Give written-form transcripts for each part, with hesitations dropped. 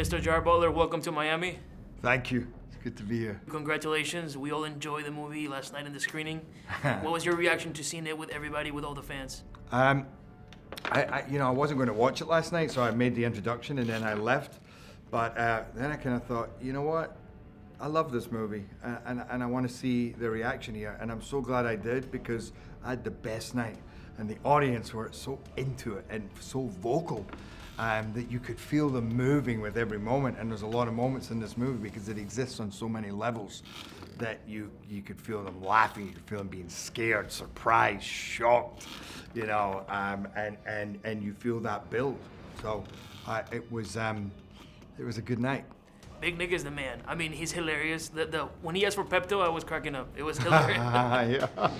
Mr. Gerard Butler, welcome to Miami. Thank you. It's good to be here. Congratulations. We all enjoyed the movie last night in the screening. What was your reaction to seeing it with everybody, with all the fans? I wasn't going to watch it last night, so I made the introduction and then I left. But then I kind of thought, you know what? I love this movie and I want to see the reaction here. And I'm so glad I did because I had the best night. And the audience were so into it and so vocal that you could feel them moving with every moment. And there's a lot of moments in this movie because it exists on so many levels that you could feel them laughing, you could feel them being scared, surprised, shocked, you know, and you feel that build. So it was a good night. Big Nick is the man. I mean, he's hilarious. When he asked for Pepto, I was cracking up. It was hilarious. Yeah.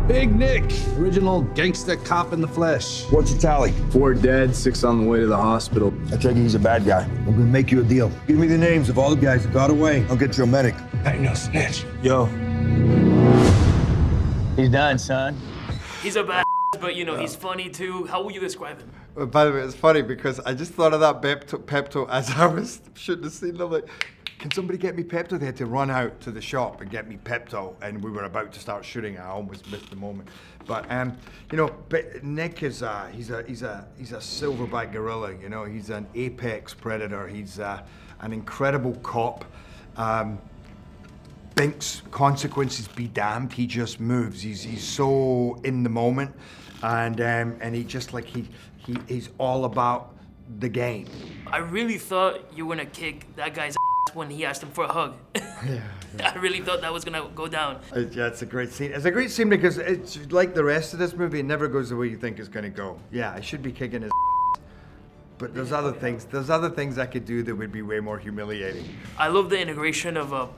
Big Nick, original gangsta cop in the flesh. What's your tally? 4 dead, 6 on the way to the hospital. I take it he's a bad guy. I'm gonna make you a deal. Give me the names of all the guys that got away. I'll get you a medic. I ain't no snitch. Yo. He's done, son. He's a bad, but you know, he's funny too. How would you describe him? Well, by the way, it's funny because I just thought of that Pepto as I was shooting the scene. I'm like, can somebody get me Pepto? They had to run out to the shop and get me Pepto, and we were about to start shooting. I almost missed the moment. But you know, Nick is he's a silverback gorilla. You know, he's an apex predator. He's an incredible cop. Thinks consequences be damned. He just moves. He's so in the moment, and he just like he's all about the game. I really thought you were gonna kick that guy's when he asked him for a hug. Yeah. I really thought that was gonna go down. Yeah, it's a great scene. It's a great scene because it's like the rest of this movie. It never goes the way you think it's gonna go. Yeah, I should be kicking his but there's other things. There's other things I could do that would be way more humiliating. I love the integration of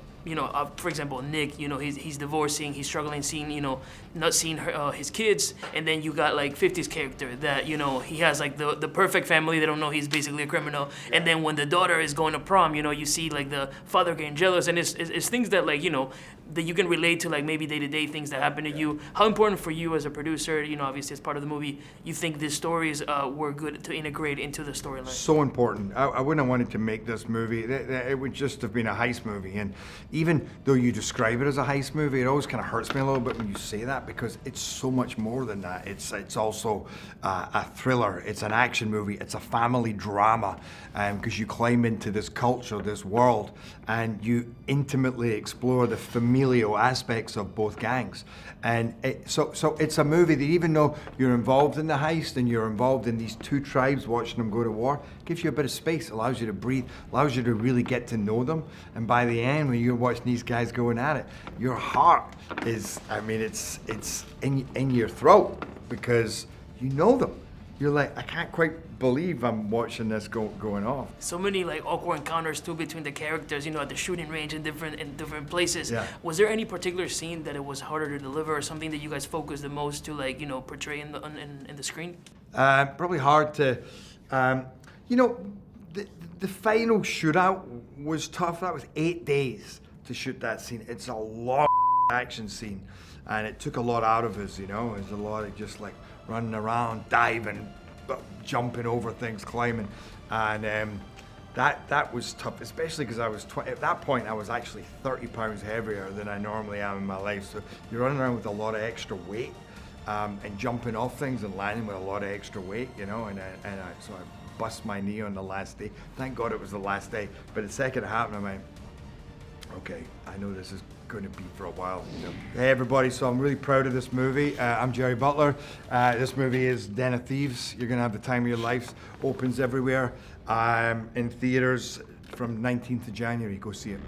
for example, Nick, you know, he's divorcing, he's struggling seeing, you know, not seeing his kids, and then you got like 50's character that, you know, he has like the perfect family, they don't know he's basically a criminal, and then when the daughter is going to prom, you know, you see like the father getting jealous, and it's things that like, you know, that you can relate to, like maybe day-to-day things that happen to you. How important for you as a producer, you know, obviously as part of the movie, you think these stories were good to integrate into the storyline? So important. I wouldn't have wanted to make this movie. It would just have been a heist movie, and even though you describe it as a heist movie, it always kind of hurts me a little bit when you say that because it's so much more than that. It's also a thriller, it's an action movie, it's a family drama, because you climb into this culture, this world, and you intimately explore the familial aspects of both gangs. And so it's a movie that even though you're involved in the heist and you're involved in these two tribes watching them go to war, gives you a bit of space, allows you to breathe, allows you to really get to know them. And by the end, when you're watching these guys going at it, your heart is, I mean, it's in your throat because you know them. You're like, I can't quite believe I'm watching this going off. So many like awkward encounters too between the characters, you know, at the shooting range in different places. Yeah. Was there any particular scene that it was harder to deliver, or something that you guys focused the most to, like, you know, portray in the screen? Probably hard to, you know, the final shootout was tough. That was 8 days to shoot that scene. It's a long action scene, and it took a lot out of us, you know. There's a lot of just like running around, diving, jumping over things, climbing, and that was tough, especially because I was at that point I was actually 30 pounds heavier than I normally am in my life. So you're running around with a lot of extra weight, and jumping off things and landing with a lot of extra weight, you know. So I bust my knee on the last day. Thank God it was the last day. But the second it happened, I went, okay, I know this is going to be for a while. You know. Hey everybody, so I'm really proud of this movie. I'm Gerard Butler. This movie is Den of Thieves. You're going to have the time of your life. Opens everywhere, in theaters from 19th of January. Go see it.